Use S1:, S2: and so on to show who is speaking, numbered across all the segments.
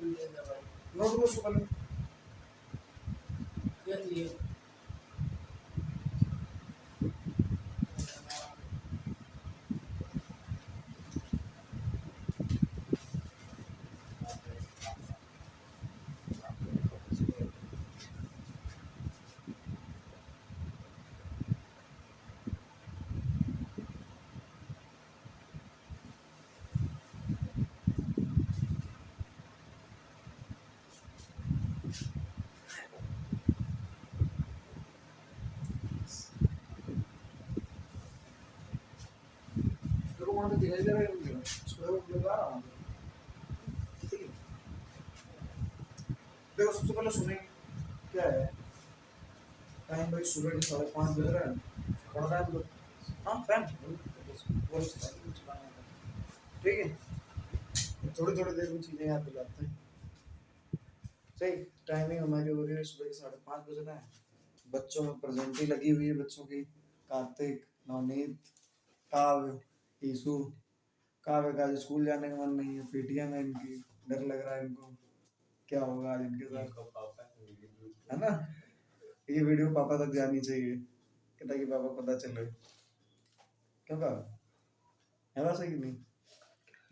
S1: Note को सुबह क्या लिए देखो वहाँ पे दिखाई दे रहा है मुझे उसको लगा रहा हूँ ठीक है देखो सबसे पहले सुनेंगे क्या है टाइम भाई सुबह के 5:30 बज रहा है पढ़ रहा है हाँ फैन ठीक है थोड़ी थोड़ी देर में चीज़ें याद दिलाते हैं सही टाइमिंग हमारी हो रही है सुबह के 5:30 बज रहा है बच्चों में प्रेजेंटी लगी हुई है बच्चों की कार्तिक नवनीत काव्य ईशु काव्य का आज स्कूल जाने का मन नहीं है पीटीएम है इनकी डर लग रहा है इनको क्या होगा आज इनके साथ है ना ये वीडियो पापा तक जानी चाहिए कि ताकि पापा पता चले क्यों कहा है ना सही नहीं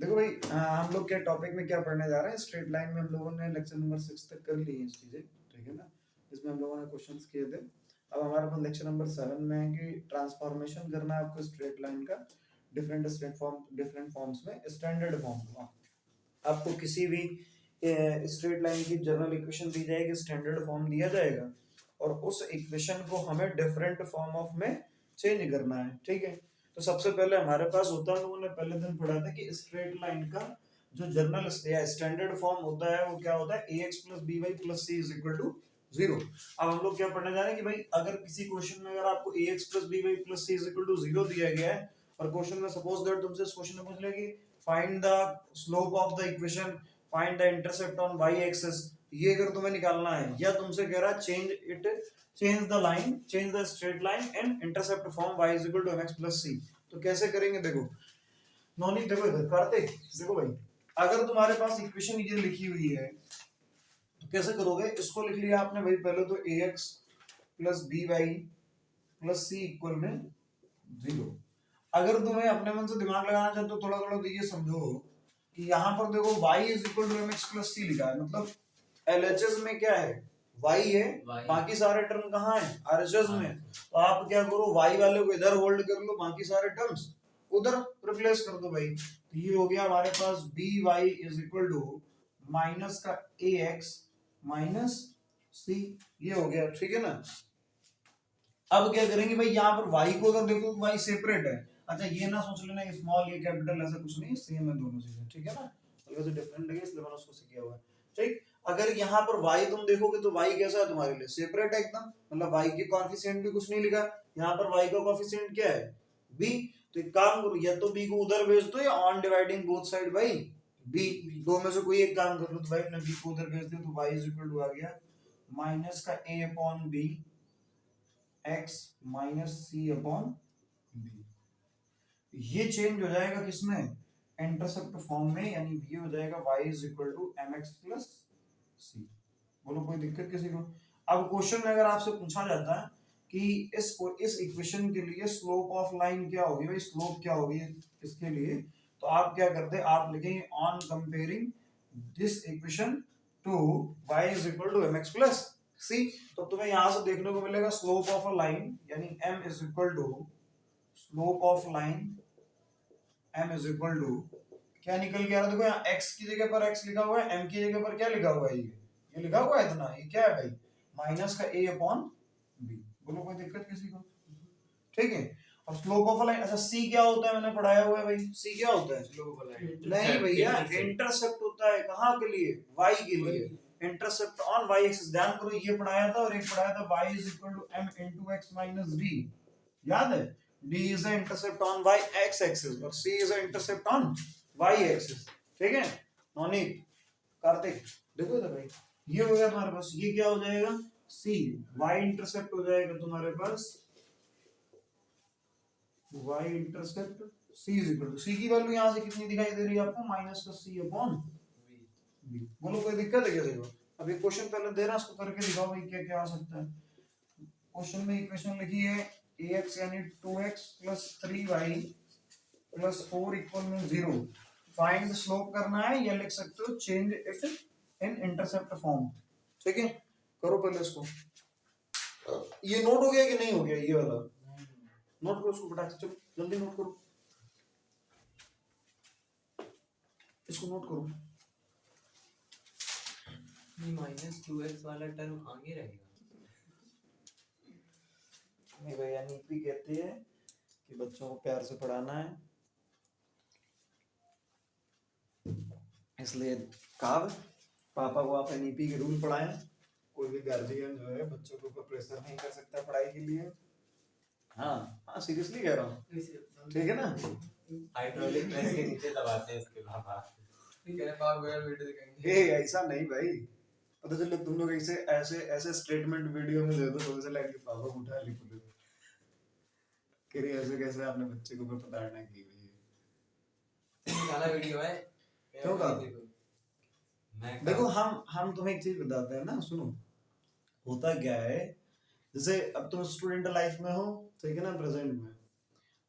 S1: देखो भाई हम लोग क्या टॉपिक में क्या पढ़ने जा रहे हैं स्ट्रेट लाइन में हम लोगों ने लेक्चर नंबर 6 तक कर ली है चीजें ठीक है ना इसमें हम लोगों ने क्वेश्चंस किए थे अब हमारे पास लेक्चर नंबर 7 में है कि ट्रांसफॉर्मेशन करना है आपको स्ट्रेट लाइन का डिफरेंट फॉर्म्स में स्टैंडर्ड फॉर्म आपको किसी भी स्ट्रेट लाइन की जनरल इक्वेशन दी जाएगी स्टैंडर्ड फॉर्म दिया जाएगा और उस इक्वेशन को हमें डिफरेंट फॉर्म ऑफ में चेंज करना है ठीक है तो सबसे पहले हमारे पास होता है लोगों ने पहले दिन पढ़ा था कि स्ट्रेट लाइन का जो जनरल या स्टैंडर्ड फॉर्म होता है वो क्या होता है ax + by + c = 0 अब हम लोग क्या पढ़ने जा रहे हैं कि भाई अगर किसी क्वेश्चन में अगर आपको ax + by + c = 0 दिया गया है और क्वेश्चन में सपोज दैट तुमसे इस क्वेश्चन में पूछ ले कि find the slope of the equation find the intercept on y axis ये अगर तुम्हें निकालना है या तुमसे कह रहा है change the line change the straight line and intercept form y = mx + c तो कैसे करेंगे देखो नॉनी देखो इधर कार्तिक देखो भाई अगर तुम्हारे पास इक्वेशन ये लिखी हुई है तो कैसे करोगे इसको लिख लिया आपने भाई पहले तो ax + by + c = 0 अगर तुम्हें अपने मन से दिमाग लगाना चाहते तो थोड़ा थोड़ा तो ये समझो कि यहाँ पर देखो y = mx + c लिखा है मतलब LHS में क्या है y है बाकी सारे टर्म कहाँ है RHS में तो आप क्या करो y वाले को इधर होल्ड कर लो बाकी सारे टर्म्स उधर रिप्लेस कर दो भाई तो ये हो गया हमारे पास by = माइनस का ax - c ये हो गया ठीक है ना अब क्या करेंगे भाई यहाँ पर y को अगर देखो तो y सेपरेट है अच्छा ये ना सोच लेना स्मॉल ये कैपिटल ऐसा कुछ नहीं सेम है दोनों चीजें ठीक है ना हल्का सा डिफरेंट लगे इसलिए मैंने उसको से किया हुआ है ठीक अगर यहाँ पर y तुम देखोगे तो y कैसा है तुम्हारे लिए सेपरेट है एकदम मतलब y के कोएफिशिएंट भी कुछ नहीं लिखा यहाँ पर y का कोएफिशिएंट क्या है b तो एक काम करो या तो b को उधर भेज दो या on dividing both side by b दो में से कोई एक काम कर लो तो भाई हमने b को उधर भेज दिया तो y = आ गया माइनस का a/b x - c/b ये चेंज हो जाएगा किसमें इंटरसेप्ट फॉर्म में यानी ये हो जाएगा y = mx + c बोलो कोई दिक्कत किसी को अब क्वेश्चन में अगर आपसे पूछा जाता है कि इस इक्वेशन के लिए स्लोप ऑफ लाइन क्या होगी भाई स्लोप क्या होगी इसके लिए तो आप क्या करते आप लिखेंगे on comparing this equation two y = mx + c तो तुम्हें यहां से देखने को मिलेगा स्लोप ऑफ अ लाइन यानी m = slope of line m = क्या निकल गया देखो यहाँ x की जगह पर x लिखा हुआ है m की जगह पर क्या लिखा हुआ है ये लिखा हुआ है इतना ये क्या है भाई माइनस का a/b बोलो कोई दिक्कत किसी को ठीक है और स्लोप ऑफ लाइन अच्छा c क्या होता है मैंने पढ़ाया हुआ है भाई c क्या होता है
S2: स्लोप ऑफ लाइन
S1: नहीं भैया इंटरसेप्ट होता है कहाँ के लिए y के लिए इंटरसेप्ट ऑन y एक्सिस ध्यान करो ये पढ़ाया था और एक पढ़ाया था y = m * x - d याद है d is the intercept on y x axis और c is the intercept on y axis ठीक है नोनी कार्तिक देखो इधर भाई ये हो गया तुम्हारे पास ये क्या हो जाएगा c y इंटरसेप्ट हो जाएगा तुम्हारे पास y इंटरसेप्ट c = c की वैल्यू यहां से कितनी दिखाई दे रही है आपको -c/b बी। बोलो कोई दिक्कत है क्या? देखो अब ये क्वेश्चन पहले दे रहा है, इसको करके दिखाओ भाई क्या क्या आ सकता है। क्वेश्चन में इक्वेशन लिखी है ax यानी 2x + 3y + 4 = 0। फाइंड स्लोप करना है, या लिख सकते हो change it in intercept form. ठीक है, करो पहले इसको। ये नोट हो गया कि नहीं हो गया? ये वाला नोट करो इसको, फटाक से चलो जल्दी नोट करो, इसको नोट करो।
S2: -2x वाला टर्म आगे रहेगा।
S1: नहीं भैया, नीपी कहती है कि बच्चों को प्यार से पढ़ाना है, इसलिए कहा पापा को आप एनईपी के रूल पढ़ाएं। कोई भी गार्जियन जो है बच्चों के ऊपर प्रेशर नहीं कर सकता पढ़ाई के लिए। हाँ हाँ, सीरियसली कह रहा हूँ, ठीक है ना?
S2: हाइड्रोलिक प्रेस के नीचे दबाते हैं इसके पापा। ठीक है, पापा को वीडियो दिखाएंगे।
S1: ए ऐसा नहीं भाई, पता चले तुम लोग ऐसे ऐसे ऐसे स्टेटमेंट वीडियो में दे दो, तो ऐसे लगे पापा को उठा ली पुलिस कि रे ऐसे कैसे आपने बच्चे के ऊपर प्रताड़ना की हुई है।
S2: काला वीडियो है
S1: क्यों का? देखो
S2: देखो
S1: हम तुम्हें एक चीज बताते हैं ना, सुनो। होता क्या है, जैसे अब तुम स्टूडेंट लाइफ में हो, ठीक है ना, प्रेजेंट में।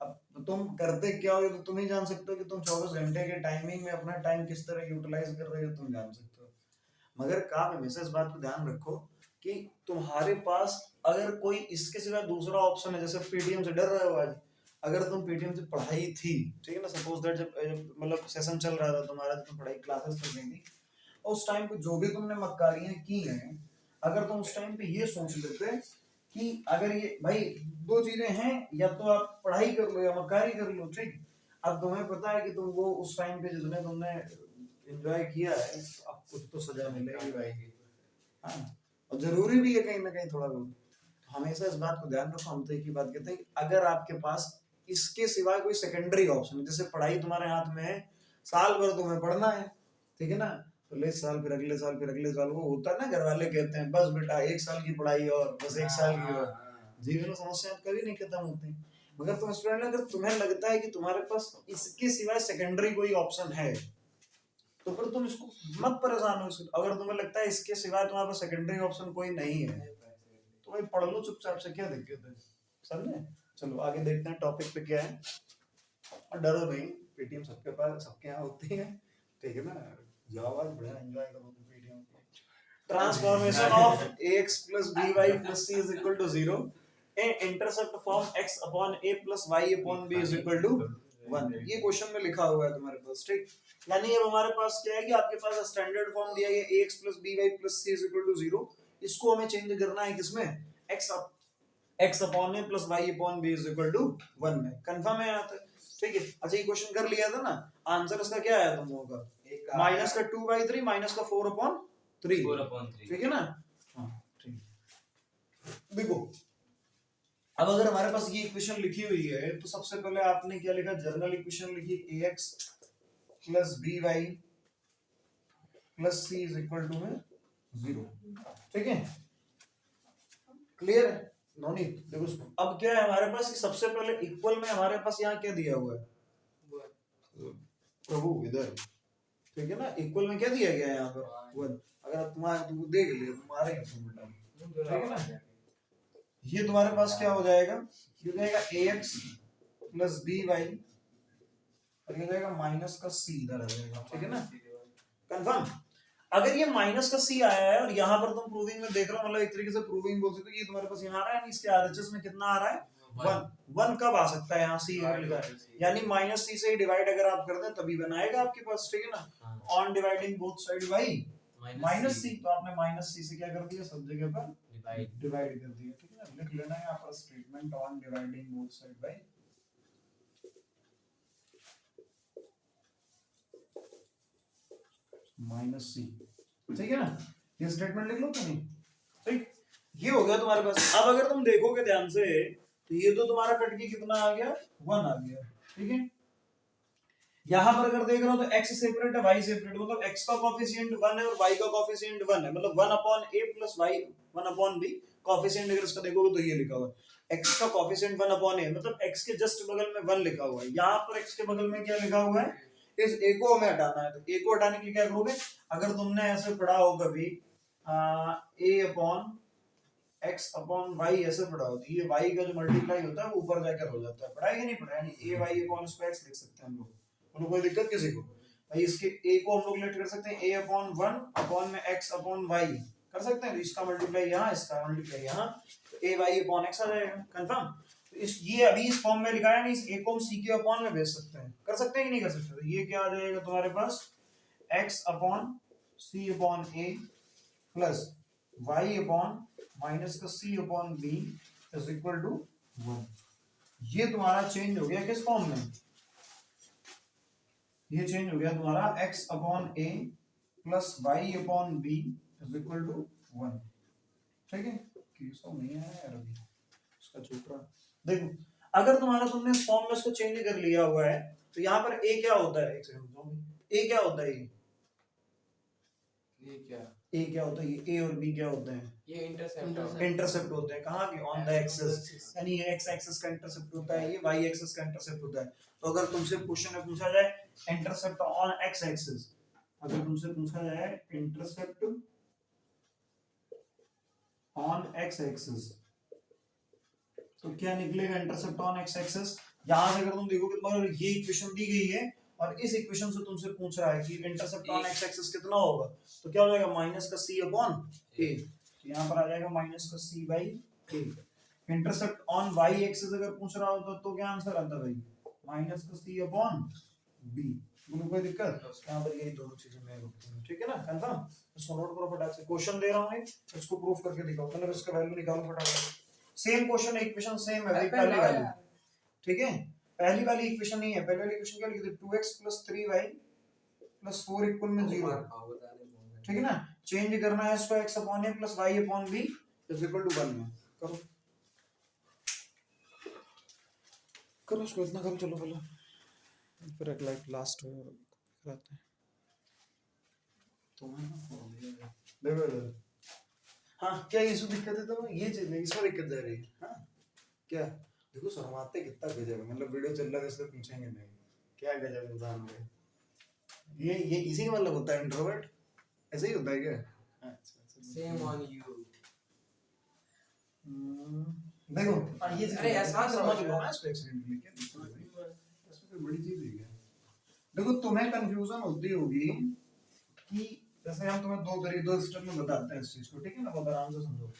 S1: अब तुम करते क्या हो ये तो तुम ही जान सकते हो कि तुम 24 घंटे के टाइमिंग में अपना टाइम किस तरह यूटिलाइज कर रहे हो, तुम जान सकते हो। मगर काम हमेशा इस बात को ध्यान रखो कि तुम्हारे पास अगर कोई इसके सिवा दूसरा ऑप्शन है, जैसे पीटीएम से डर रहे हो आज, अगर तुम पीटीएम से पढ़ाई थी, ठीक है ना, सपोज दैट जब मतलब सेशन चल रहा था तुम्हारा, तुम पढ़ाई क्लासेस चल रही थी, और उस टाइम पे जो भी तुमने मक्कारियां की हैं, अगर तुम उस टाइम पे ये सोच लेते कि अगर ये भाई दो चीजें हैं, या तो आप पढ़ाई कर लो या मक्कारी कर लो, ठीक। अब तुम्हें पता है कि तुम वो उस टाइम पे जितने तुमने एंजॉय किया है, तो अब कुछ तो सजा मिलेगी भाई। हाँ, और जरूरी भी है कहीं ना कहीं थोड़ा बहुत। तो हमेशा इस बात को ध्यान रखो, हम तो एक ही बात कहते हैं कि अगर आपके पास इसके सिवाय कोई सेकेंडरी ऑप्शन, जैसे पढ़ाई तुम्हारे हाथ में है, साल भर तुम्हें पढ़ना है, ठीक है ना, तो ले साल फिर अगले साल फिर अगले साल, वो होता है ना, घर वाले कहते हैं बस बेटा 1 साल की पढ़ाई और बस 1 साल की और जीवन में समस्याएं कभी नहीं खत्म होती। मगर तुम स्टूडेंट, अगर तुम्हें लगता है कि तुम्हारे पास इसके सिवाय सेकेंडरी कोई ऑप्शन है, तो फिर तुम इसको मत परेशान हो। अगर तुम्हें लगता है इसके सिवाय तुम्हारे पास सेकेंडरी ऑप्शन कोई नहीं है, तो भाई पढ़ लो चुपचाप से, क्या दिक्कत है, समझे? चलो आगे देखते हैं टॉपिक पे क्या है। और डरो नहीं, पेटीएम सबके पास, सबके यहाँ होती है, ठीक है ना, जाओ आज बड़ा एंजॉय करो पेटीएम को। Transformation of ax + by + c = 0 in intercept form x upon a + y upon b = 1। ये क्वेश्चन में लिखा हुआ है तुम्हारे पास, ठीक। यानी अब हमारे पास क्या है कि आपके पास स्टैंडर्ड फॉर्म दिया गया ax + by + c = 0। इसको हमें चेंज करना है किसमें? x upon a + y upon b = 1 में। कंफर्म है यहाँ तक? ठीक है। अच्छा, ये क्वेश्चन कर लिया था ना, आंसर इसका क्या आया तुम लोगों का? -2/3 -4/3,
S2: 4/3।
S1: ठीक है ना? हाँ ठीक। देखो अब अगर हमारे पास ये इक्वेशन लिखी हुई है, तो सबसे पहले आपने क्या लिखा? जनरल इक्वेशन लिखी ax + by + c = 0, ठीक है, क्लियर है? नोनी देखो अब क्या है हमारे पास कि सबसे पहले इक्वल में हमारे पास यहाँ क्या दिया हुआ है? प्रभु इधर, ठीक है ना, इक्वल में क्या दिया गया है यहाँ पर? 1। अगर तुम्हारे तुम देख लियो तुम्हारे ठीक है ना, ये तुम्हारे पास क्या हो जाएगा? ये हो जाएगा ax + by और ये हो जाएगा -c इधर आ जाएगा, ठीक है ना, कंफर्म। अगर ये -c आया है और यहाँ पर तुम प्रूविंग में देख रहे हो, मतलब एक तरीके से प्रूविंग बोल सकते हो, ये तुम्हारे पास यहाँ आ रहा है, इसके आरएचएस में कितना आ रहा है? 1 कब आ सकता है? यहाँ c लिखा है, यानी -c से डिवाइड अगर आप कर दें तभी बनाएगा आपके पास, ठीक है ना। On dividing both side by -c, तो आपने -c से क्या कर दिया? सब जगह पर डिवाइड कर दिया, ठीक है ना। लिख लेना है यहाँ पर statement on dividing both side by -c, ठीक है ना। ये स्टेटमेंट लिख लो तुम, ठीक। ये हो गया तुम्हारे पास। अब अगर तुम देखोगे ध्यान से, तो ये तो तुम्हारा कट के कितना आ गया? 1 आ गया, ठीक है। यहाँ पर अगर देख रहे हो तो x सेपरेट है, y सेपरेट, मतलब x का कोएफिशिएंट 1 है और y का कोएफिशिएंट 1 है, मतलब 1/a + y 1/b। कोएफिशिएंट अगर इसका देखोगे तो ये लिखा हुआ है x का कोएफिशिएंट 1/a, मतलब x के जस्ट बगल में 1 लिखा हुआ है। यहाँ पर x के बगल में क्या लिखा हुआ है? इस ए को हमें हटाना है, तो ए को हटाने के लिए क्या करोगे, अगर तुमने ऐसे पढ़ा हो कभी ए अपॉन एक्स अपॉन वाई ऐसे पढ़ा हो, तो ये वाई का जो मल्टीप्लाई होता है वो ऊपर जाकर हो जाता है, पढ़ा है कि नहीं पढ़ा है, नहीं ए वाई अपॉन इसको एक्स लिख सकते हैं हम लोग, उनको कोई दिक्कत किसी को भाई, इसके ए को हम लोग लेट कर सकते हैं ए अपॉन 1 अपॉन में एक्स अपॉन वाई कर सकते हैं, तो इसका मल्टीप्लाई यहाँ, इसका मल्टीप्लाई यहाँ, तो ए वाई अपॉन एक्स आ जाएगा, कंफर्म। तो इस ये अभी इस फॉर्म में लिखा है नहीं, इस ए को हम सी के अपॉन में भेज सकते हैं, कर सकते हैं कि नहीं कर सकते, तो ये क्या आ जाएगा तुम्हारे पास X upon C upon A plus Y upon minus का C upon B is equal to 1। ये तुम्हारा चेंज हो गया किस फॉर्म में, ये चेंज हो गया तुम्हारा x upon A plus Y upon B is equal to 1, ठीक है, क्यों नहीं आया यार अभी इसका छोटा। देखो अगर तुम्हारा तुमने इस फॉर्म में इसको चेंज कर लिया हुआ है, तो यहाँ पर a क्या होता है, एक सेकंड, a क्या होता है,
S2: ये क्या
S1: ए क्या होता है, ये ए और बी क्या होते हैं,
S2: ये इंटरसेप्ट
S1: इंटरसेप्ट होते हैं, कहाँ के, ऑन द एक्सिस, यानी ये एक्स एक्सिस का इंटरसेप्ट होता है, ये वाई एक्सिस का इंटरसेप्ट होता है। तो अगर तुमसे क्वेश्चन में पूछा जाए इंटरसेप्ट ऑन एक्स एक्सिस, अगर तुमसे पूछा जाए इंटरसेप्ट ऑन एक्स एक्सिस, तो क्या निकलेगा इंटरसेप्ट ऑन एक्स एक्सिस, यहां से अगर तुम देखोगे तुम्हारा ये इक्वेशन दी गई है और इस इक्वेशन से तुमसे पूछ रहा है कि इंटरसेप्ट ऑन एक्स एक्सिस कितना होगा, तो क्या हो जाएगा माइनस का सी अपॉन ए, तो यहाँ पर आ जाएगा माइनस का C by A. Intercept on Y axis अगर पूछ रहा होता तो क्या आंसर आता भाई, माइनस का सी अपॉन बी, कोई दिक्कत, यहाँ पर यही दोनों चीजें मैं रखती हूँ, ठीक है ना, कंफर्म। इसको नोट करो फटाक से, क्वेश्चन दे रहा हूँ इसको प्रूफ करके दिखाओ, मतलब इसका वैल्यू निकालो फटाफट, सेम क्वेश्चन इक्वेशन सेम है भाई, पहली वाली, ठीक है, पहली वाली इक्वेशन नहीं है, पहली वाली इक्वेशन क्या लिखी थी 2x + 3y + 4 इक्वल में 0, ठीक है ना, चेंज करना है इसको x upon a + y upon b is equal to 1 में, करो करो इसको इतना करो, चलो पहले फिर एक लाइक लास्ट हो कराते हैं देखो, हाँ क्या इशू दिक्कत है, तो ये चीज नहीं, इसमें दिक्कत जा रही है, हाँ क्या देखो शर्माते कितना गजब है, मतलब वीडियो चल रहा है इसलिए पूछेंगे नहीं, क्या गजब इंसान है ये इसी का मतलब होता है इंट्रोवर्ट, ऐसे ही होता है क्या,
S2: सेम ऑन यू।
S1: देखो ये
S2: अरे ऐसा
S1: समझ लो ना इसको एक्सीडेंटली, क्या इसमें कोई बड़ी चीज है क्या, देखो तुम्हें कंफ्यूजन होती होगी कि जैसे हम तुम्हें दो स्टेप में बताते हैं इस चीज को, ठीक है ना, बहुत आराम से समझो,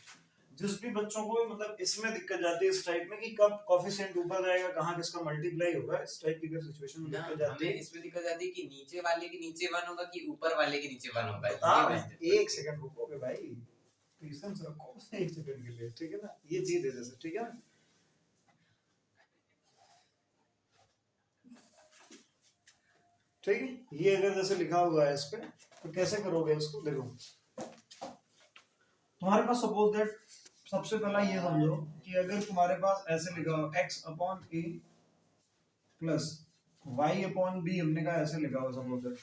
S1: जिस भी बच्चों को मतलब इसमें दिक्कत जाती है इस टाइप में कि कब कोएफिशिएंट ऊपर जाएगा, कहाँ किसका मल्टीप्लाई होगा, इस टाइप की सिचुएशन में दिक्कत जाती है,
S3: इसमें दिक्कत जाती है कि नीचे वाले के नीचे 1 होगा कि ऊपर वाले के नीचे 1 होगा,
S1: एक सेकंड रुकोगे भाई, पेशेंस रखो एक सेकंड के लिए, ठीक है ना, ये चीज है जैसे, ठीक है ना, ठीक है, ये अगर जैसे लिखा हुआ है इस पे, तो कैसे करोगे इसको, देखो तुम्हारे पास सपोज दैट सबसे पहला ये समझो कि अगर तुम्हारे पास ऐसे लिखा हो x upon a plus y upon b, हमने कहा ऐसे लिखा हो सपोज दैट,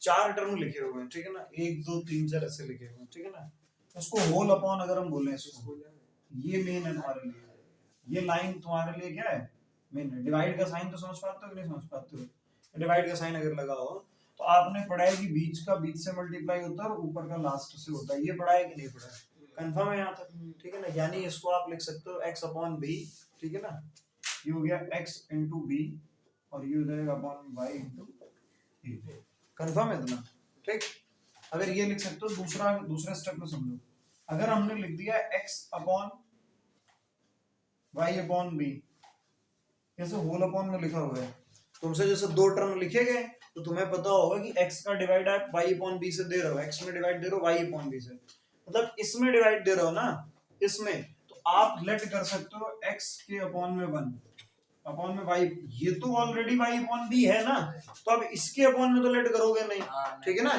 S1: चार टर्म लिखे हुए हैं, ठीक है ना, 1 2 3 4 ऐसे लिखे हुए हैं, ठीक है ना, उसको होल अपॉन अगर हम बोले इसको, ये मेन है तुम्हारे लिए, ये लाइन तुम्हारे लिए क्या है मेन है, डिवाइड का साइन तो समझ पाते हो कि नहीं समझ पाते हो, डिवाइड का साइन अगर लगा हो तो आपने पढ़ा है कि बीच का बीच से मल्टीप्लाई होता है और ऊपर का लास्ट से होता है, ये पढ़ा है कि नहीं पढ़ा है, कंफर्म है यहाँ तक, ठीक है ना, यानी इसको आप लिख सकते हो x अपॉन b, ठीक है ना, ये हो गया x इंटू बी और ये हो जाएगा अपॉन y इंटू ए, कंफर्म है इतना, ठीक। अगर ये लिख सकते हो दूसरे स्टेप में समझो, अगर हमने लिख दिया x upon y upon b, ऐसे होल अपॉन में लिखा हुआ है, तुमसे जैसे दो टर्म लिखे गए तो तुम्हें पता होगा कि x का डिवाइड आप y अपॉन b से दे रहे हो, x में डिवाइड दे रहे हो y अपॉन b से, मतलब इसमें डिवाइड दे रहे हो ना इसमें, तो आप लेट कर सकते हो x के अपॉन में 1 अपॉन में y, ये तो ऑलरेडी y अपॉन b है ना, तो अब इसके अपॉन में तो लेट करोगे नहीं, ठीक है ना,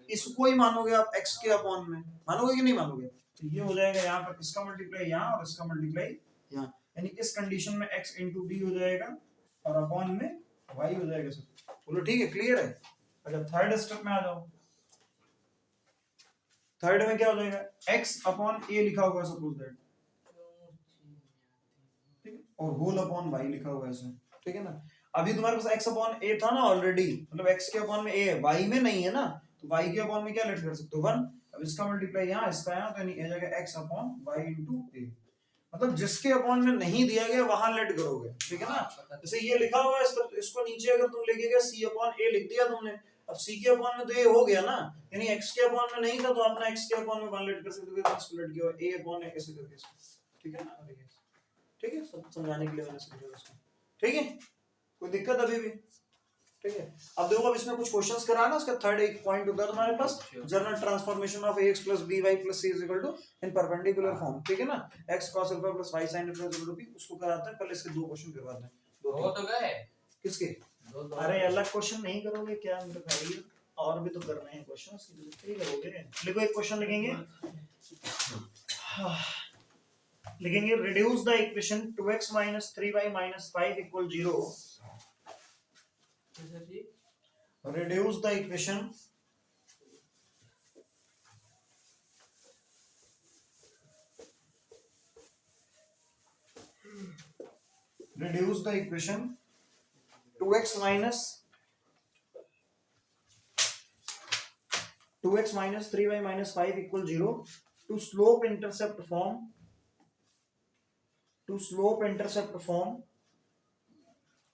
S1: इसको ही मानोगे आप x के अपॉन में, मानोगे कि नहीं मानोगे, तो ये हो जाएगा यहाँ पर इसका मल्टीप्लाई यहाँ और इसका मल्टीप्लाई यहाँ, यानी इस कंडीशन में x इंटू b हो जाएगा और अपॉन में y हो जाएगा, सब बोलो ठीक है, क्लियर है। अच्छा थर्ड स्टेप में आ जाओ, थर्ड में क्या हो जाएगा, x अपॉन a लिखा हुआ है सपोज दैट, ठीक है, और होल अपॉन y लिखा हुआ है ऐसे, ठीक है ना, अभी तुम्हारे पास x अपॉन a था ना ऑलरेडी, मतलब x के अपॉन में a है, y में नहीं है ना, तो y के अपॉन में क्या लेट कर सकते हो 1। अब इसका मल्टीप्लाई यहाँ इसका यहाँ, तो यानी आ जाएगा x upon y into a। मतलब जिसके अपॉन में नहीं दिया गया वहां लेट करोगे, ठीक है ना। जैसे ये लिखा हुआ है, इसको नीचे अगर तुम लेके गए c अपॉन a लिख दिया तुमने, अब c के अपॉन में तो a हो गया ना, यानी x के अपॉन में नहीं था तो अपना x के अपॉन में 1 लेट कर सकते हो, इसको लेट किया a अपॉन a कैसे करके, ठीक है ना। ठीक है, सब समझाने के लिए मैंने समझाया उसको, ठीक है, कोई दिक्कत अभी भी, ठीक है। अब देखो, अब इसमें कुछ क्वेश्चंस करा ना, उसका थर्ड एक पॉइंट होता है तुम्हारे पास, general transformation of ax plus by plus c is equal to in perpendicular form, ठीक है ना, x cos alpha plus y sin alpha is equal to b, उसको कराते हैं। पहले इसके दो क्वेश्चन करवाते हैं,
S3: वो तो गए
S1: किसके, अरे अलग क्वेश्चन नहीं करोगे क्या मेरे भाई, और भी तो करने हैं क्वेश्चन, उसकी करोगे। लिखो एक क्वेश्चन लिखेंगे, लिखेंगे reduce the equation 2x minus 3y minus 5 equal 0। Reduce the equation reduce the equation 2x minus 3y minus 5 equal 0 to slope intercept form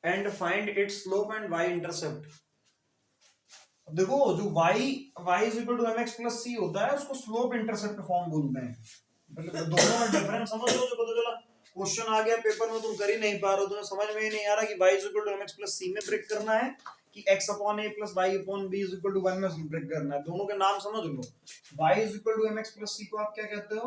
S1: and find its slope and y intercept। देखो जो y is equal to mx plus c होता है उसको slope intercept form बोलते हैं। मतलब दोनों में डिफरेंस समझ लो, जो पता चला क्वेश्चन आ गया पेपर में तुम कर ही नहीं पा रहे हो, तुम्हें समझ में ही नहीं आ रहा कि y is equal to mx plus c में ब्रेक करना है कि x upon a plus y upon b is equal to 1 में ब्रेक करना है। दोनों के नाम समझ लो, y is equal to mx plus c को आप क्या कहते हो,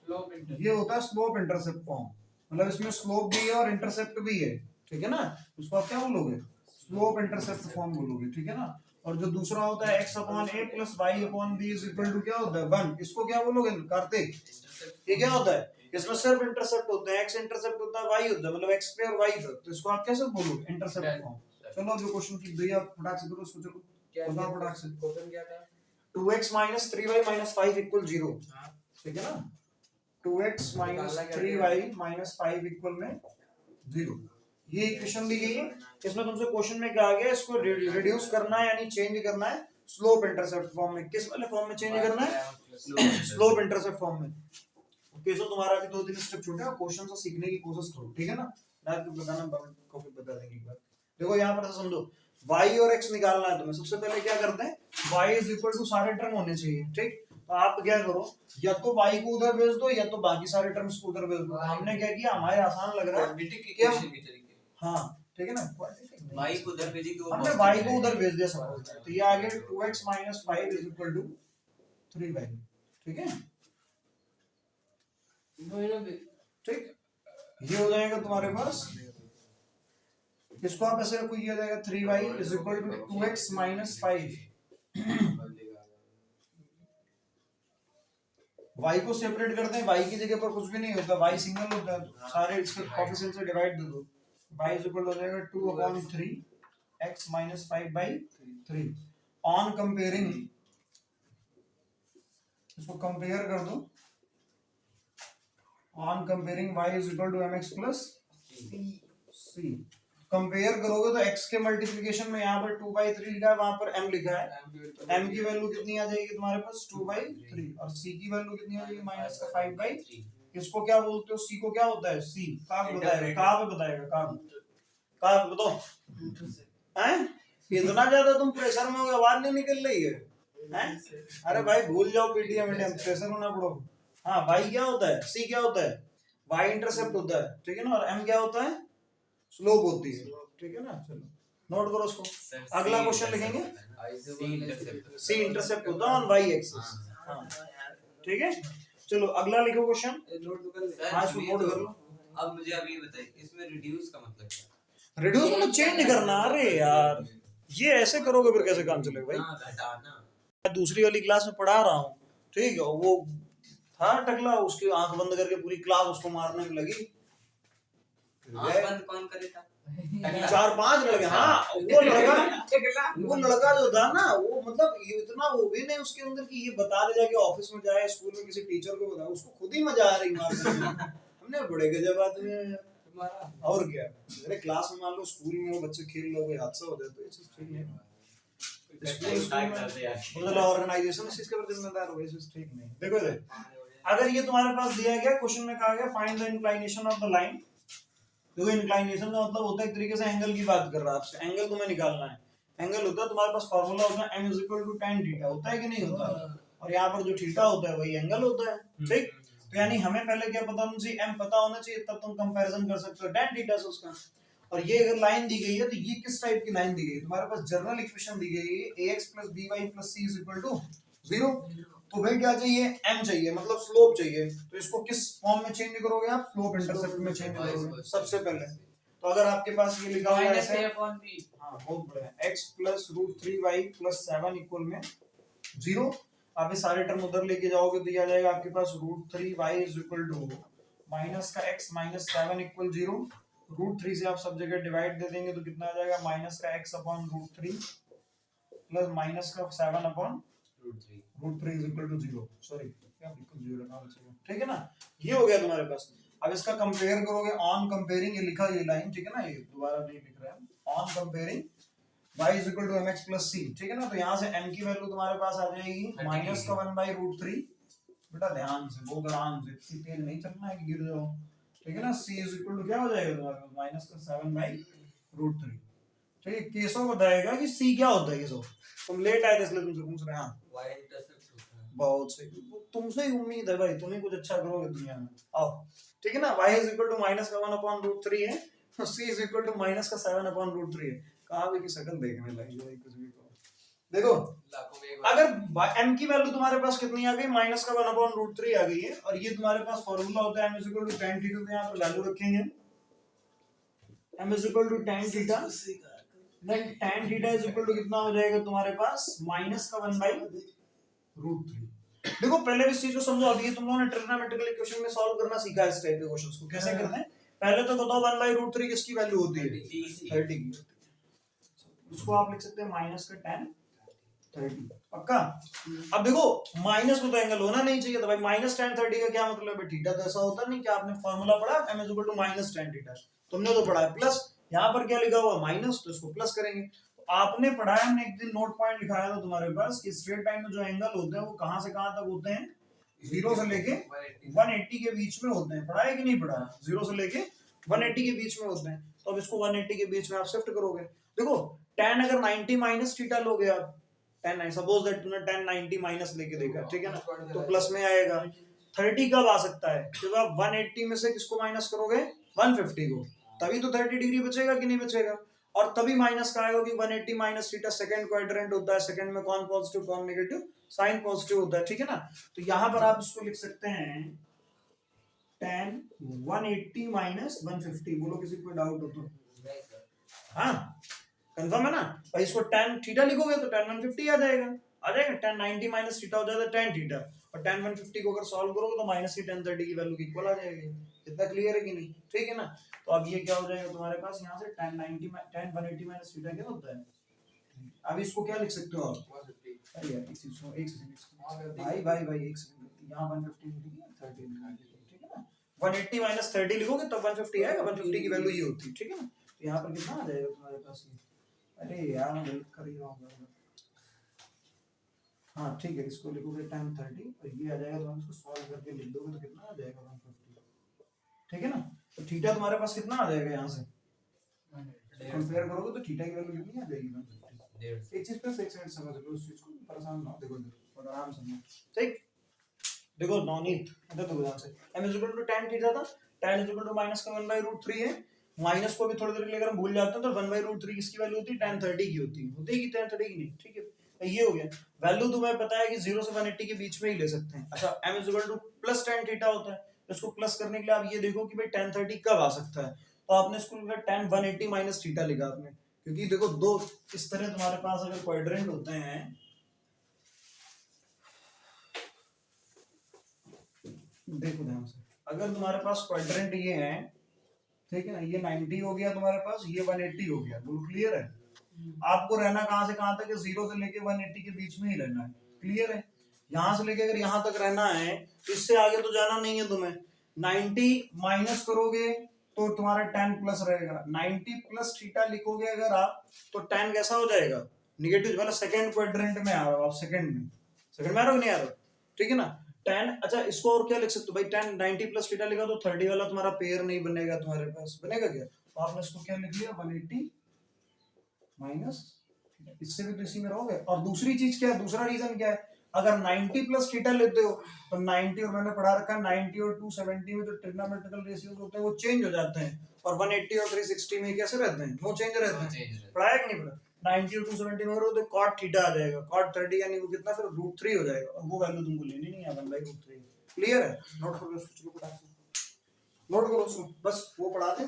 S1: ये होता है स्लोप इंटरसेप्ट फॉर्म, मतलब इसमें स्लोप भी है और इंटरसेप्ट भी है, ठीक है ना, उसको आप क्या बोलोगे, स्लोप इंटरसेप्ट फॉर्म बोलोगे, ठीक है ना। और जो दूसरा होता है x upon a plus y upon b is equal to क्या होता है 1, इसको क्या बोलोगे कार्तिक, ये क्या होता है, इसमें सिर्फ इंटरसेप्ट होता है, x इंटरसेप्ट होता है, y होता है, मतलब x पे और y पे, तो इसको आप कैसे बोलोगे इंटरसेप्ट फॉर्म। चलो जो क्वेश्चन की भैया फटाक से करो उसको, चलो बताओ फटाक से।
S3: क्वेश्चन क्या था,
S1: 2x minus 3y minus 5 equal 0, ठीक है ना, 2x minus 3y minus 5 equal में 0, ये इक्वेशन दी गई है। इसमें तुमसे क्वेश्चन में क्या आ गया, इसको रिड्यूस करना है यानी चेंज करना है स्लोप इंटरसेप्ट फॉर्म में। किस वाले फॉर्म में चेंज करना है, स्लोप इंटरसेप्ट फॉर्म में। केसो तुम्हारा भी 2-3 स्टेप छूटे हैं, क्वेश्चन से सीखने की कोशिश करो, ठीक है ना, मैं तो बताना कॉपी बता देंगे एक बार। देखो यहाँ पर समझो y और x निकालना है तुम्हें, सबसे पहले क्या करते हैं, y इज इक्वल टू सारे टर्म होने चाहिए, ठीक, तो आप क्या करो, या तो y को उधर भेज दो या तो बाकी सारे टर्म्स को उधर भेज दो। हमने क्या किया, हमारे आसान लग रहा है, हाँ ठीक है ना,
S3: y को उधर भेजी तो
S1: हमने y को उधर भेज दिया सपोज, तो ये आ गया 2x minus 5 is equal to 3y, ठीक है, ठीक, ये हो जाएगा तुम्हारे पास, इसको आप ऐसे रखो, ये हो जाएगा 3y is equal to 2x minus 5। y को सेपरेट करते हैं, y की जगह पर कुछ भी नहीं होता, y सिंगल होता है, सारे इसके कोएफिशिएंट से डिवाइड दे दो, y is equal to हो जाएगा 2/3 x minus 5/3। ऑन कंपेयरिंग, इसको कंपेयर कर दो, on comparing y is equal to mx plus c। Compare करोगे तो x के मल्टीप्लिकेशन में यहाँ पर 2/3 लिखा है, वहां पर m लिखा है, m की वैल्यू कितनी आ जाएगी तुम्हारे पास 2/3 और c की वैल्यू कितनी आ जाएगी माइनस 5/3। इसको क्या बोलते हो, c को क्या होता है, c कहाँ पे बताएगा, कहाँ पे बताएगा, कहाँ पे बताओ, हैं इतना ज्यादा तुम प्रेशर में हो, आवाज नहीं निकल रही है, हैं, अरे भाई भूल जाओ पीटीएम इंडियम, प्रेशर में ना पड़ो। हाँ y क्या होता है, c क्या होता है, y इंटरसेप्ट होता है, ठीक है ना, और m क्या होता है, स्लोप होती है, ठीक है ना। चलो नोट करो उसको, अगला क्वेश्चन लिखेंगे, c इंटरसेप्ट होता है ऑन y एक्सिस, हाँ ठीक है। चलो अगला लिखो क्वेश्चन, हाँ इसको नोट कर लो।
S3: अब मुझे अभी बताइए इसमें रिड्यूस का मतलब क्या है,
S1: रिड्यूस मतलब चेंज करना, अरे यार ये ऐसे करोगे फिर कैसे काम चलेगा भाई,
S3: घटाना,
S1: मैं दूसरी वाली क्लास में पढ़ा रहा हूँ, ठीक है, वो था टकला, उसकी आंख बंद करके पूरी क्लास उसको मारने में लगी,
S3: आंख बंद कौन करे था,
S1: 4-5 लड़के, हाँ वो लड़का जो था ना, वो मतलब ये इतना वो भी नहीं उसके अंदर कि ये बता दे जाके ऑफिस में जाए, स्कूल में किसी टीचर को बताए, उसको खुद ही मजा आ रही मारने में। हमने बड़े गजब आदमी है,
S2: तुम्हारा।
S1: और क्या, अरे क्लास में मान लो स्कूल में वो बच्चे खेल रहे हो, कोई हादसा हो जाए तो ये चीज ठीक नहीं है। मतलब ऑर्गेनाइजेशन इस चीज के ऊपर जिम्मेदार हो, ये चीज ठीक नहीं। देखो इधर, अगर ये तुम्हारे पास दिया गया क्वेश्चन में कहा गया find the inclination of the line. देखो इंक्लिनेशन का मतलब होता है एक तरीके से एंगल की बात कर रहा है आपसे, एंगल तुम्हें निकालना है। एंगल होता है तुम्हारे पास फार्मूला होता है m = tan थीटा, होता है कि नहीं होता, और यहाँ पर जो थीटा होता है वही एंगल होता है, ठीक। तो यानी हमें पहले क्या पता होना चाहिए, m पता होना चाहिए, तब तुम कंपैरिजन कर सकते हो tan थीटा से उसका। और ये अगर लाइन दी गई है तो ये किस टाइप की लाइन दी गई है, तुम्हारे पास जनरल इक्वेशन दी गई है ax + by + c = 0। तो भाई क्या चाहिए, m चाहिए, मतलब स्लोप चाहिए। तो इसको किस फॉर्म में चेंज करोगे आप, स्लोप इंटरसेप्ट में चेंज करोगे सबसे पहले। तो अगर आपके पास ये लिखा हुआ है ऐसे, हाँ बहुत बढ़िया, x + √3y + 7 = 0। आप ये सारे टर्म उधर लेके जाओगे तो ये आ जाएगा आपके पास √3y = माइनस का x - 7 = 0। √3 से आप सब जगह डिवाइड दे देंगे तो कितना आ जाएगा, माइनस का x/√3 प्लस माइनस का 7/√3 = 0। सॉरी क्या बिल्कुल 0 ना चाहिए, ठीक है ना। ये हो गया तुम्हारे पास। अब इसका कंपेयर करोगे, ऑन कंपेयरिंग, ये लिखा ये लाइन, ठीक है ना, ये दोबारा नहीं लिख रहा है, on comparing y = mx + c, ठीक है ना। तो यहाँ से m की वैल्यू तुम्हारे पास आ जाएगी माइनस का 1/√3। बेटा ध्यान से, बहुत आराम से, इतनी तेज नहीं चलना है कि गिर जाओ, ठीक है ना। c = क्या हो जाएगा तुम्हारे पास, माइनस का 7/√3, ठीक है। केशव बताएगा कि c क्या होता है। केशव तुम लेट आए थे इसलिए तुमसे पूछ रहे हैं। हाँ
S2: y इंटरसेप्ट होता है।
S1: बहुत सही, तुमसे ही उम्मीद है भाई, तुम ही कुछ अच्छा करोगे दुनिया में। आओ, ठीक है ना। y = माइनस का 1/√3 है, c = माइनस का 7/√3 है। कहाँ भी की शक्ल देखने लगी भाई कुछ भी कहो। देखो
S2: लाखों में एक बार।
S1: अगर m की वैल्यू तुम्हारे पास कितनी आ गई, माइनस का 1/√3 आ गई है, और ये तुम्हारे पास फॉर्मूला होता है m = tan थीटा। तो यहाँ पर वैल्यू रखेंगे m = tan theta, then tan theta = कितना हो जाएगा तुम्हारे पास, माइनस का 1/√3। देखो पहले इस चीज को समझो, अभी ये तुम लोगों ने ट्रिग्नोमेट्रिकल इक्वेशन में सॉल्व करना सीखा है। इस टाइप के क्वेश्चंस को कैसे करते हैं, पहले तो बताओ 1/√3 किसकी वैल्यू होती है, 30 की। उसको आप लिख सकते हैं माइनस का tan 30, पक्का। अब देखो माइनस में तो एंगल होना नहीं चाहिए, तो भाई माइनस tan 30 का क्या मतलब है, थीटा तो ऐसा होता नहीं। क्या आपने फॉर्मूला पढ़ा, m = माइनस tan थीटा, तुमने तो पढ़ा है। प्लस यहाँ पर क्या लिखा हुआ, माइनस, तो इसको प्लस करेंगे। तो आपने पढ़ा है, हमने एक दिन नोट पॉइंट लिखाया था तुम्हारे पास कि स्ट्रेट लाइन में जो एंगल होते हैं वो कहां से कहां तक होते हैं, 0 से लेके 180 के बीच में होते हैं। पढ़ा है कि नहीं पढ़ा, 0 से लेके 180 के बीच में होते हैं। तो अब इसको 180 के बीच में आप शिफ्ट करोगे। देखो tan अगर 90 माइनस थीटा लोगे आप, tan सपोज दैट तुमने tan 90 माइनस लेके देखा, ठीक है ना, तो प्लस में आएगा। 30 कब आ सकता है, जब आप 180 में से किसको माइनस करोगे, 150 को, तभी तो 30 डिग्री बचेगा कि नहीं बचेगा। और तभी माइनस का आएगा कि 180 माइनस थीटा सेकंड क्वाड्रेंट होता है, सेकंड में कौन पॉजिटिव कौन नेगेटिव, साइन पॉजिटिव होता है, ठीक है ना। तो यहां पर आप इसको लिख सकते हैं tan 180 माइनस 150। बोलो किसी को डाउट हो तो, हाँ कंफर्म है ना भाई। इसको tan थीटा लिखोगे तो tan 150 आ जाएगा, tan 90 माइनस थीटा हो जाएगा tan थीटा, और tan 150 को अगर सॉल्व करोगे तो माइनस की tan 30 की वैल्यू इक्वल आ जाएगी। इतना क्लियर है कि नहीं, ठीक है ना। तो अब ये क्या हो जाएगा तुम्हारे पास, यहाँ से tan 180 माइनस थीटा क्या होता है। अब इसको क्या लिख सकते हो आप, अरे यार इस चीज को एक सेकंड भाई एक सेकंड, यहाँ 150 लिखिए 30 निकाल लीजिए, ठीक है ना। 180 माइनस 30 लिखोगे तब 150 आएगा, 150 की वैल्यू ये होती है, ठीक है ना। तो यहाँ पर कितना आ जाएगा तुम्हारे पास ये, अरे यार मैं गलत कर ही रहा हूँ। हाँ ठीक है, इसको लिखोगे tan 30 और ये आ जाएगा, तो हम इसको सॉल्व करके लिख दोगे तो कितना आ जाएगा 150, ठीक है ना। तो थीटा तुम्हारे पास कितना आ जाएगा, यहाँ से कंपेयर करोगे तो थीटा की वैल्यू कितनी आ जाएगी 150। एक चीज पे एक सेकंड समझ लो, उस चीज को परेशान ना हो, देखो और आराम से समझो, ठीक। देखो नवनीत इधर देखो ध्यान से, m = tan थीटा था, tan = माइनस का 1/√3 है। माइनस को भी थोड़ी देर के लिए अगर हम भूल जाते हैं तो 1/√3 किसकी वैल्यू होती है, tan 30 की होती है कि tan 30 की नहीं, ठीक है। ये हो गया, वैल्यू तुम्हें पता है कि 0 से 180 के बीच में ही ले सकते हैं। अच्छा m = प्लस tan थीटा होता है, इसको प्लस करने के लिए आप ये देखो कि भाई tan 30 कब आ सकता है, तो आपने इसको tan 180 माइनस थीटा लिखा आपने, क्योंकि देखो दो इस तरह तुम्हारे पास अगर क्वाड्रेंट होते हैं, देखो ध्यान से, अगर तुम्हारे पास क्वाड्रेंट ये है, ठीक है ना, ये 90 हो गया तुम्हारे पास, ये 180 हो गया, बोलो क्लियर है। आपको रहना कहां से कहां तक है, 0 से लेके 180 के बीच में ही रहना है, क्लियर है। यहां से लेके अगर यहां तक रहना है, इससे आगे तो जाना नहीं है तुम्हें। 90 माइनस करोगे तो तुम्हारा tan प्लस रहेगा। 90 प्लस थीटा लिखोगे अगर आप तो tan कैसा हो जाएगा, निगेटिव, मतलब सेकंड क्वाड्रेंट में आ रहा हो आप, सेकंड में आ रहा हो नहीं आ रहा हो, ठीक है ना। tan, अच्छा इसको और क्या लिख सकते हो भाई, tan 90 प्लस थीटा लिखा तो 30 वाला तुम्हारा पेयर नहीं बनेगा, तुम्हारे पास बनेगा क्या, तो आपने इसको क्या लिख लिया 180 माइनस, इससे भी तो इसी में रहोगे। और दूसरी चीज क्या है, दूसरा रीजन क्या है, अगर 90 प्लस थीटा लेते हो तो 90, और मैंने पढ़ा रखा है 90 और 270 में जो ट्रिग्नोमेट्रिकल रेशियोज होते हैं वो चेंज हो जाते हैं, और 180 और 360 में कैसे रहते हैं, नो चेंज रहते हैं। पढ़ाया कि नहीं पढ़ा, 90 और 270 में हो तो cot थीटा आ जाएगा, cot 30 यानी वो कितना, फिर √3 हो जाएगा, और वो वैल्यू तुमको लेनी नहीं है 1/√3। क्लियर है, नोट करो इसको, नोट करो उसको, बस वो पढ़ा दे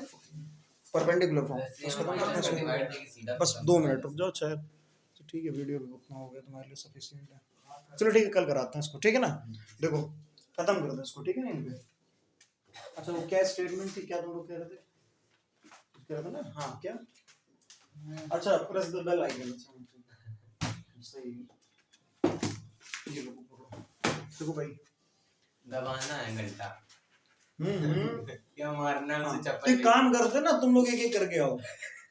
S1: परपेंडिकुलर फॉर्म, बस खत्म करते हैं इसको, बस 2 मिनट रुक जाओ शायद, तो ठीक है, वीडियो भी उतना हो गया तुम्हारे लिए सफिशिएंट है। चलो ठीक है, कल कराते हैं इसको, ठीक है ना, देखो खत्म कर दो इसको, ठीक है ना इन पे। अच्छा वो क्या स्टेटमेंट थी, क्या तुम लोग कह रहे थे ना, हाँ क्या, अच्छा प्रेस द बेल आइकन, सही, ये देखो भाई
S3: दबाना है घंटा,
S1: हम्म
S3: क्या मारना है उसे
S1: तो
S3: चप्पल
S1: एक काम करते ना, तुम लोग एक करके आओ,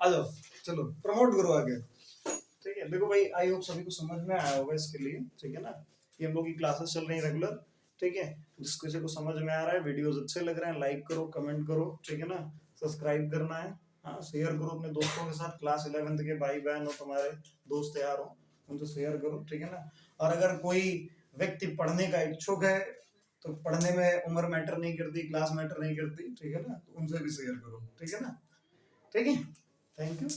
S1: आ जाओ, चलो प्रमोट करो आगे, ठीक है। देखो भाई आई होप सभी को समझ में आया होगा इसके लिए, ठीक है ना, ये हम लोग की क्लासेस चल रही हैं रेगुलर, ठीक है। जिस किसी को समझ में आ रहा है, वीडियोस अच्छे लग रहे हैं, लाइक करो, कमेंट करो, ठीक है ना, सब्सक्राइब करना है, हाँ शेयर करो अपने दोस्तों के साथ, क्लास 11th के भाई बहन हो, तुम्हारे दोस्त यार हो, उनसे शेयर करो, ठीक है ना। और अगर कोई व्यक्ति पढ़ने का इच्छुक है तो पढ़ने में उम्र मैटर नहीं करती, क्लास मैटर नहीं करती, ठीक है ना, तो उनसे भी शेयर करो, ठीक है ना, ठीक है, थैंक यू।